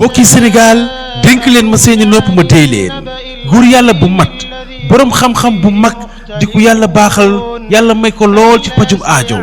mbokki Sénégal dénk leen ma seeni nopp ma déy leen góor yàlla bu mat boroom xam-xam bu mag di ku yàlla baaxal yàlla may ko lool ci pajum aajo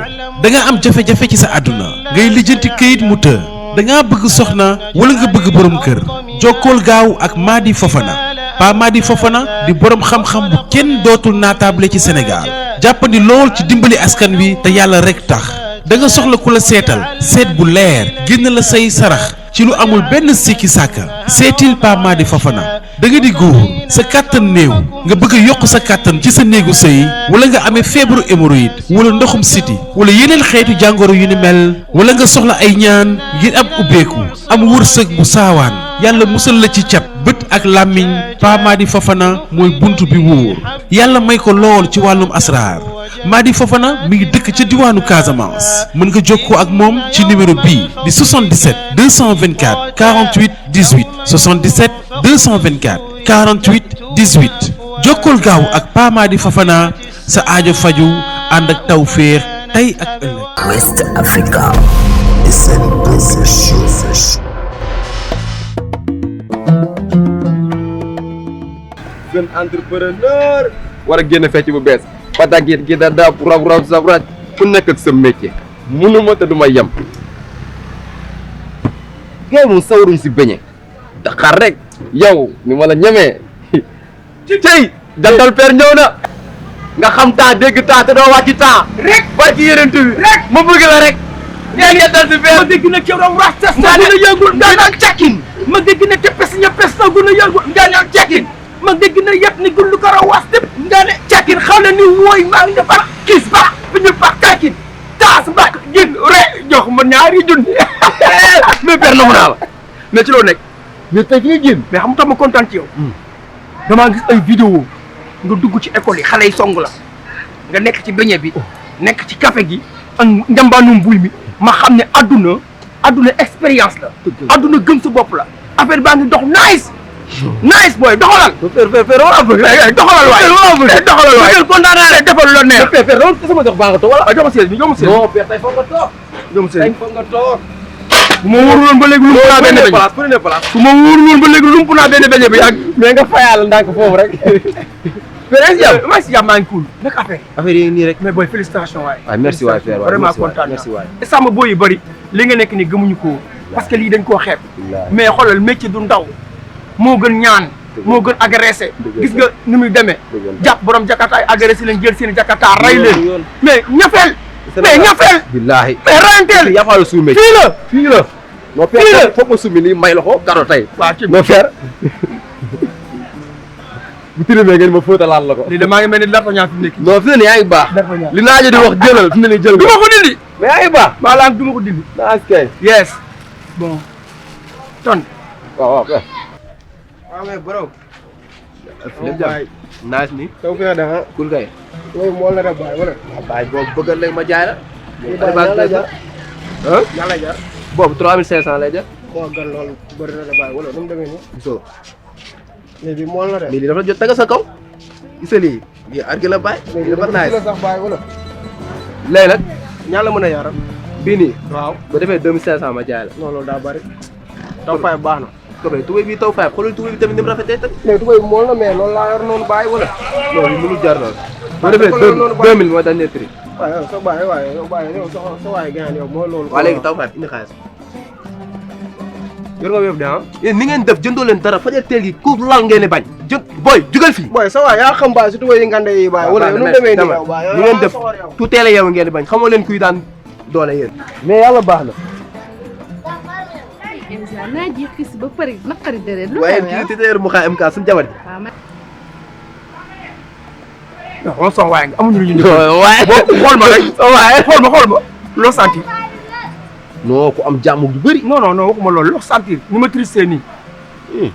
da nga am jafe-jafe ci sa àdduna ngay lijjanti këyit mu të da ngaa bëgg soxna wala nga bëgg boroom kër jokkool gaaw ak Mady Fofana Pa Mady Fofana di boroom xam-xam bu kenn dootul naataable ci Sénégal jàppandi lool ci dimbali askan wi te yàlla rekk tax da nga soxla ku la seetal seet bu leer génn la say sarax ci lu amul benn sikki sàkka seetil Pa Mady Fofana da nga di góor sa kàttan néew nga bëgg a yokk sa kàttan ci sa néegu sëy wala nga amee feebaru hémorroïde wala ndoxum siti wala yeneen xeetu jàngoro yu ni mel wala nga soxla ay ñaan ngir am ubbeeku am wërsëg bu saawaan yàlla musal la ci cat bët ak làmmiñ Pa Mady Fofana mooy bunt bi wóor yàlla may ko lool ci wàllum asraar Mady Fofana mi ngi dëkk ca diwaanu Casamance mën nga jokkoo ak moom ci numéro bii di 77 224 48 18 77 224 48 18 jokkool gaaw ak Pa Mady Fofana sa aajo faju ànd ak tawféex tey ak ëllëg. West Africa SN Production. jeune entrepreneur war a génn fecc bu bees patagit gi da daab raw sabraj ku nekk ak sa métier mënuma te du ma yem gay moom sawaruñ si beñe Dakar rek yow ni ma la ñemee tey jantal père ñëw na nga xam temps dégg temps te doo wàcc temps rek barki yeneen bi rek ma bëgg la rek ngeen jantal si père ma dégg na ca doon wax tes na gën a yëngul nga naan càkkin ma dégg na ca pes ña pes na gën a yëngul nga naan càkkin ma dégg na yëpp ni gullu ko raw was dem nga ne càkkin xam na ni wooy maa ngi defar kis ba bi ñu baax càkkin taas ba gin re jox ma ñaari junni mais père na mu naa la mais ci loo nekk mais tey fi nga génn mais xam nga ma kontaan ci yow damaa gis ay vidéo nga dugg ci école yi xale yi song la nga nekk ci beñe bi nekk ci café gi ak njambaanum buy mi ma xam ne adduna expérience la adduna gëm sa bopp la affaire baa ngi dox nice booy doxalal doxalal waay kontaan naa rek defal lu la neex père loolu sama jox baa nga toog wala jox ma siège bi jox ma siège non père tey foog nga toog jox ma siège foog nga toog bu ma wóoruloon ba léegi lump naa benn beñe prenez place bu ma wóoruloon ba léegi lump naa benn beñe bi yàgg mais nga fayal ndànk foofu rek père maa si jàmm maa ngi cool nag affaire yi nii rek mais booy félicitation waay waaw merci waay père vraiment kontaan merci waay te sàmm booy yu bëri li nga nekk ni gëmuñu ko parce que lii dañ koo xeeb mais xoolal métier du ndaw moo gën ñaan moo gën agressé gis nga ni muy demee jàpp borom jakarta ay agressé leen jël seen jakarta ray leen mais ñafeel billaahi mais rayanteel yafalu suume fii la non père foog ma sumi lii may la ko karo tey waaw ci non père bu tilimee ngeen ma fóotalaat la ko lii de maa ngi mel ni larta ñaa fi nekk non fi ne nii yaa ngi baax li naajo di wax jëlal fi ne nii jël du ma ko dindi mais yaa ngi baax maa laan du ma ko dindi naa kay yes bon ton waaw père waaw mais bro lépp jàpp naaj ni taw fi da kul kay mooy moo la def baay wala baay boobu bëggal léegi ma jaay la ñaala jar boobu 3500 lay jar moo gën loolu bëri na la baay wala nu mu demee nii gisoo léegi moo la def lii dafa jot tega sa kaw gisa lii argi la baay lii dafa naaj la sax baay wala léegi nag ñaala mën a yaram bii nii waaw ba defee 2500 ma jaay la non loolu daa bëri taw fay baax na ko bay tubéy bi taw faay xoolal tubéy bi tamit ni mu rafetee tamit mais tubéy bi mool na mais loolu laa yor noonu bàyyi wala loolu mënu jar loolu boo defee 2000 mooy dernier prix waaw yow sa bàyyi waaye yow bàyyi yow sa waaye gaan yow mooy loolu waa léegi taw faay indi xaalis yor nga wéef de ah yéen ni ngeen def jëndoo leen dara fajar teel gi ku lal ngeen di bañ jënd booy jugal fii booy sa waay yaa xam bàyyi si tubéy yi ngande yi bàyyi wala nu mu demee nii yow bàyyi ni ngeen def tout teel a yow ngeen di bañ xamoo leen kuy daan doole yéen mais yàlla baax na naa ji xis ba pare naqari deret lu waaye kii ti teer mu xaa MK suñu jabar ji non on soo waaye nga amuñu lu ñu waaye xool ma rek waaye xool ma loo sentir non ku am jàmm ju bëri non waxuma loolu loo sentir ni ma triste nii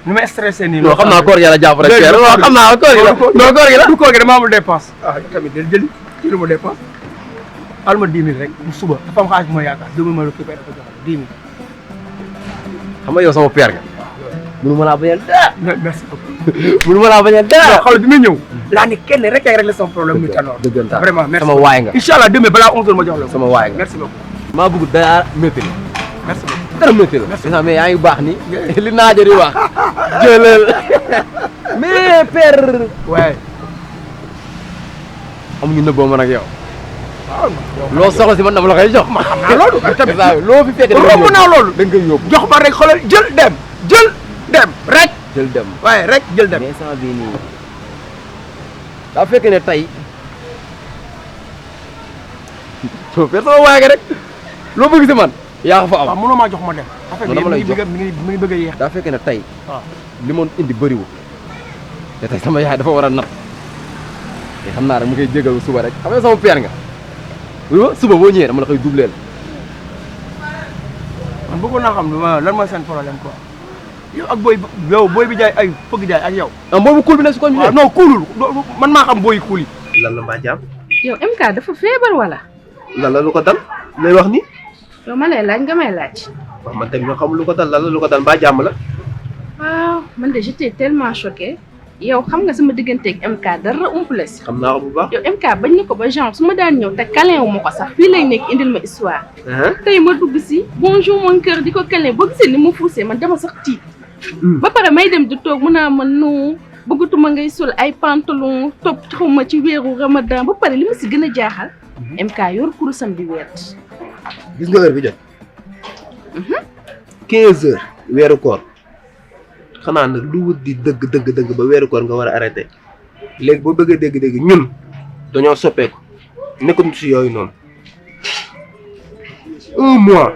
ni ma stressé nii non xam naa koor yàlla jàpp rek xam naa koor gi la non koor gi la du koor gi dama amul dépense tamit del jëli ma dépense al ma 10 000 rek bu suba dafa am xaalis bu ma yaakaar déglu ma la kii ko jox 10 000 xam nga yow sama père nga mënu ma laa bañal dara merci beaucoup mënu ma laa bañal dara xool bi muy ñëw laa ni kenn rek ay régler sama problème muy Tanor dëggantaan vraiment merci sama waay nga incha allah demee balaa 11h ma jox la sama waay nga merci beaucoup maa bëgg dara métti merci beaucoup dara métti la. merci mais yaa ngi baax ni li naajo di wax jëlal mais père. waaye. amuñu nëbboo man ak yow. waaw loo soxla si man dama la koy jox. ma xam naa loolu. tamit loo fi fekk romb naa loolu. da nga koy yóbbu. jox ma rek xoolal jël dem rek. jël dem waaye rek jël dem. mais instant bii nii daa fekk ne tey soo fekk sama waay rek loo bëgg si man yaa ko fa am. waaw mënoo maa jox ma dem. non dama lay jox mi ngi bëgg a yéex. daa fekk ne tey waaw li moon indi bëriwul te tey sama yaay dafa war a nat te xam naa rek mu koy jégal suba rek xam nga sama père nga suba boo ñëwee dama la koy doubleel. man bëggoon naa xam lan mooy seen problème quoi. yow ak booy bi jaay ay fëgg jaay ak yow. ah boobu kuul bi ne su ko. waaw non kuulul man maa xam booy kuul yi. lan la mbaa jàmm yow MK dafa feebar wala. lan la lu ko dal lay wax ni yow ma lay laaj nga may laaj. wax man tamit ñoo xam lu ko dal lan la lu ko dal mbaa jàmm la. waaw man de j'étais tellement choquée yow xam nga sama digganteeg MK dara umpule si. xam naa ko bu baax. yow MK bañ na ko ba genre su ma daan ñëw te câlin wu ma ko sax fii lay nekk indil ma histoire. tey ma dugg si bonjour mon cœur di ko câlin boo gisee ni ma fuusee man dama sax tiit. ba pare may dem di toog mun naa man non bëggatuma ngay sol ay pantalon topp xawma ci weeru ramadan ba pare li ma si gën a jaaxal. MK yor kurusam di weet. gis nga heure bi jot. 15 heures weeru koor xanaa nag lu wut di dëgg ba weeru koor nga war a arrêté léegi boo bëggee dégg-dégg ñun dañoo soppeeku nekkatuñ si yooyu noonu 1 mois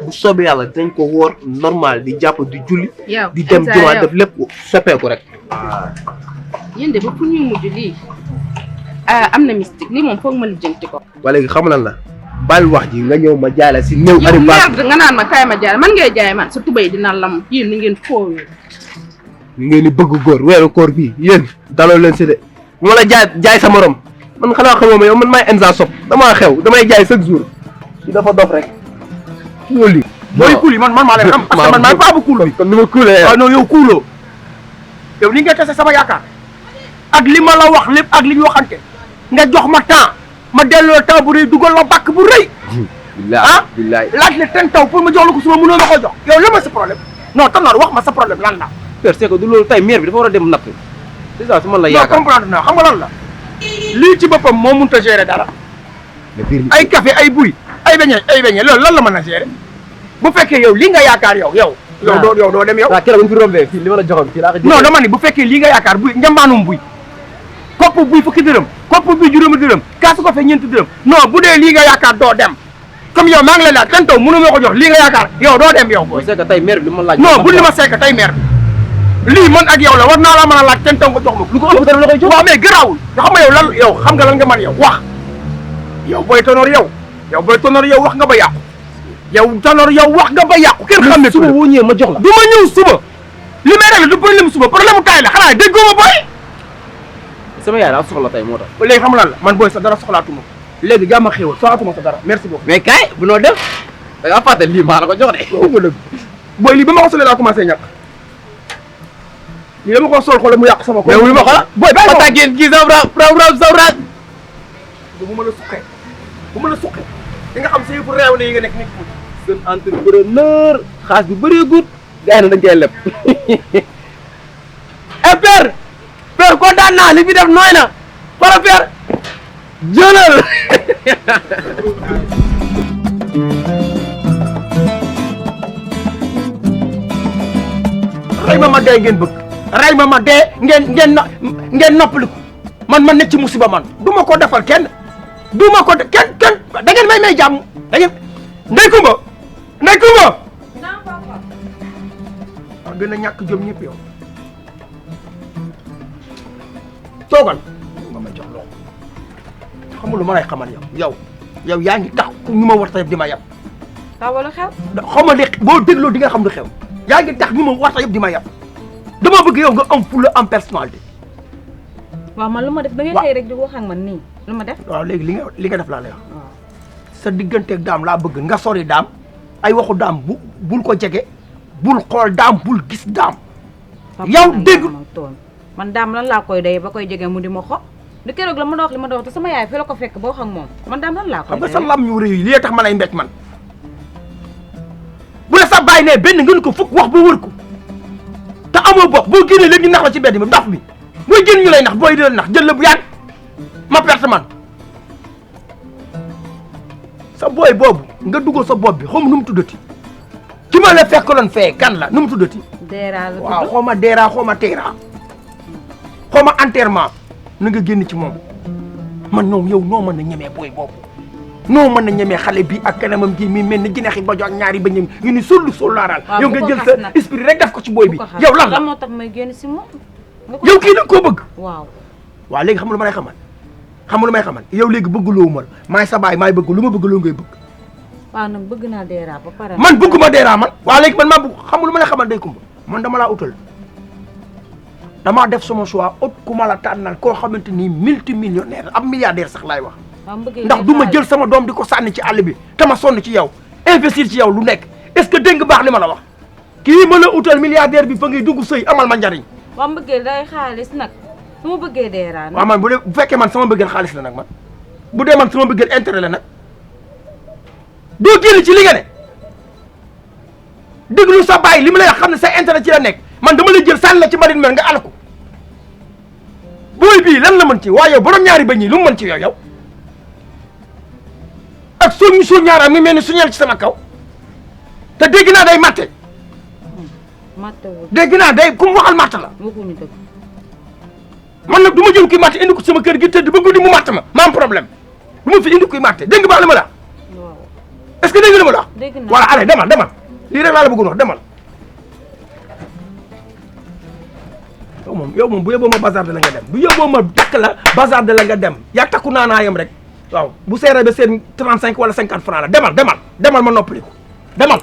bu soobee yàlla dañ ko woor normal di jàpp di julli. yow di dem jumaa def lépp soppeeku rek. yéen de ba fu ñuy mujj lii am na mystique lii moom foog ma lijjanti ko. waa léegi xam lan la bal wax ji nga ñëw ma jaay la si néew. yow merde nga naan ma kaay ma jaay man ngay jaay man sa tubay dina lam yéen ni ngeen foowee. ñu ngeen di bëgg góor weeru koor bii yéen daloo leen si de bu ma la jaay sa morom man xanaa xamoo ma yow man maay Enza Sob damaa xew damay jaay chaque jour ci dafa dof rek loolu lii. booy kuul yi man maa leen xam parce que man maay baabu kuul bi. kon ni ma kuulee. waaw non yow kuuloo yow ni nga tase sama yaakaar ak li ma la wax lépp ak li ñu waxante nga jox ma temps ma delloo temps bu rëy dugal la bàkk bu rëy. billaay laaj la ten taw pour ma jox la ko suma mënoo ma ko jox yow lan ma sa problème non Tanor wax ma sa problème lan la. père c'est que du loolu tey maire bi dafa war a dem natt c'est ça su ma la non yaakaar comprendre naa xam nga lan la lii ci boppam moo mënut a gérer dara ay café ay buy ay beñe loolu lan la mën a gérer bu fekkee yow lii nga yaakaar yow doo dem yow. waaw keroog bu ñu fi rombee fii li ma la joxoon fii laa ko non dama ni bu fekkee lii nga yaakaar buy njambaanum buy kopp buy fukki dërëm kopp buy juróomi dërëm kaasu ko fe ñeenti dërëm non bu dee lii nga yaakaar doo dem comme yow maa ngi lay laaj ten taw mënu ma ko jox lii nga yaakaar yow doo dem yow booy. c'est que tey maire bi li ma laaj. non bu li ma sekk tey maire bi lii man ak yow la war naa la mën a laaj ten taw nga jox ma lu ko ëpp dara la koy jox. waaw mais garaawul nga xam nga yow lan yow xam nga lan nga man yow wax yow booy Tanor yow booy Tanor yow wax nga ba yàqu yow Tanor yow wax nga ba yàqu kenn xam ne suba boo ñëwee ma jox la. du ma ñëw suba li may réglé du problème suba problème mu kaay la xanaa déggoo ma booy. sama yaay daa soxla tey moo tax. léegi xam lan la man booy sa dara soxlaatuma léegi jàmm ak xéwal soxlaatuma sa dara merci beaucoup. mais kaay bu noo def da ngaa fàtte lii maa la ko jox de. booy lii ba ma ko solee daa commencé ñàkk lii dama ko sol xool mu yàq sama. mais wuli ma xoolal booy bàyyi ma attaque yéen kii sawraat. bu ma la suqee bu ma la suqee di nga xam sa yëfu réew la yi nga nekk nit ku. seen entrepreneur xaalis bi bëree gut gars yi dañ koy leb. et père kontaan naa li fi def nooy na wala père jëlal. ray ma dee ngeen bëgg ray ma dee ngeen noppaliku man nekk ci musiba man du ma ko defal kenn du ma ko kenn da ngeen may jàmm da ngeen ndey kumba waaw gën a ñàkk jom ñëpp yow toogal nga may jox loolu xamul lu ma lay xamal yow yaa ngi tax ñu ma war ta yëpp di ma yab wala xew xaw ma li boo dégloo di nga xam lu xew yaa ngi tax ñu ma war ta yëpp di ma yab dama bëgg yow nga am fulla am personnalité. waaw man lu ma def da ngay xëy rek di wax ak man nii lu ma def. waaw léegi li nga def laa lay wax. sa digganteeg daam laa bëgg nga sori daam ay waxu daam bul ko jege bul xool daam bul gis daam. yow dégg man daam lan laa koy doyee ba koy jege mu di ma xo di keroog la ma doon wax li ma doon wax te sama yaay fi la ko fekk ba wax ak moom man daam lan laa koy xam nga sa lam ñu rëy yi li tax ma lay mbéj man bu la sa baay ne benn ngeen ko fukk wax ba wër ko te amoo bopp boo génnee léegi ñu nax la ci mbedd mi dof bi booy génn ñu lay nax booy di la nax jël la bu yàgg ma perte man sa booy boobu nga dugal sa bopp bi xaw ma nu mu tuddati ki ma la fekkaloon fee kan la nu mu tuddati. Deera la waaw xaw ma deera xaw ma teera xaw ma enterrement na nga génn ci moom man ñoom yow noo mën a ñemee booy boobu noo mën a ñemee xale bi ak kanamam gi mi mel ni jinaxi ba jox ñaari ba ñëm yu ni sollu sollaaral yow nga jël sa esprit rek def ko ci booy bi yow lan la moo tax may génn si moom. yow kii nag koo bëgg. waaw. waaw léegi xam nga lu ma lay xamal xam nga lu may xamal yow léegi bëgguloo ma maay sa baay maay bëgg lu ma bëgg loo ngay bëgg. waaw nag bëgg naa Deera ba pare. man bëgguma Deera man waaw léegi man maa bëgg xam nga lu ma lay xamal day kumba man dama laa utal damaa def sama choix ut ku ma la tànnal koo xamante ni multimillionnaire am milliardaire sax laay wax. ndax du ma jël sama doom di ko sànni ci àll bi te ma sonn ci yow investir ci yow lu nekk est-ce que dégg nga baax li ma la wax kii ma la utal milliardaire bi fa ngay dugg sëy amal ma njariñ. waaw mbëggeel day xaalis nag su ma bëggee Deera nag. waaw man bu fekkee man sama bëggeel xaalis la nag man bu dee man sama bëggeel intérêt la nag doo génn ci li nga ne déglu sa baay li ma lay wax xam ne sa intérêt ci la nekk man dama la jël sànni la ci marine mer nga alako booy bii lan la mën ci waaye yow borom ñaari bañ yi lu mu mën ci yow ak soñu soo ñaaraam mi mel ni suñeel ci sama kaw te dégg naa day matte. matte wu dégg naa day ku mu waxal matt la. waxuñu dëgg. man nag du ma jël kuy matte indi ko sama kër gi tëdd ba guddi mu matt ma am problème du ma fi indi kuy matte dégg nga baax li ma la. waaw. est-ce que dégg nga li ma la. dégg naa voilà allez demal lii rek laa la bëggoon wax demal. yow moom bu yóbboo ma bazar de la nga dem bu yóbboo ma takk la bazar de la nga dem yaa takku naa yem rek waaw bu seeree ba seen 35 wala 50 francs la demal ma noppaliku demal.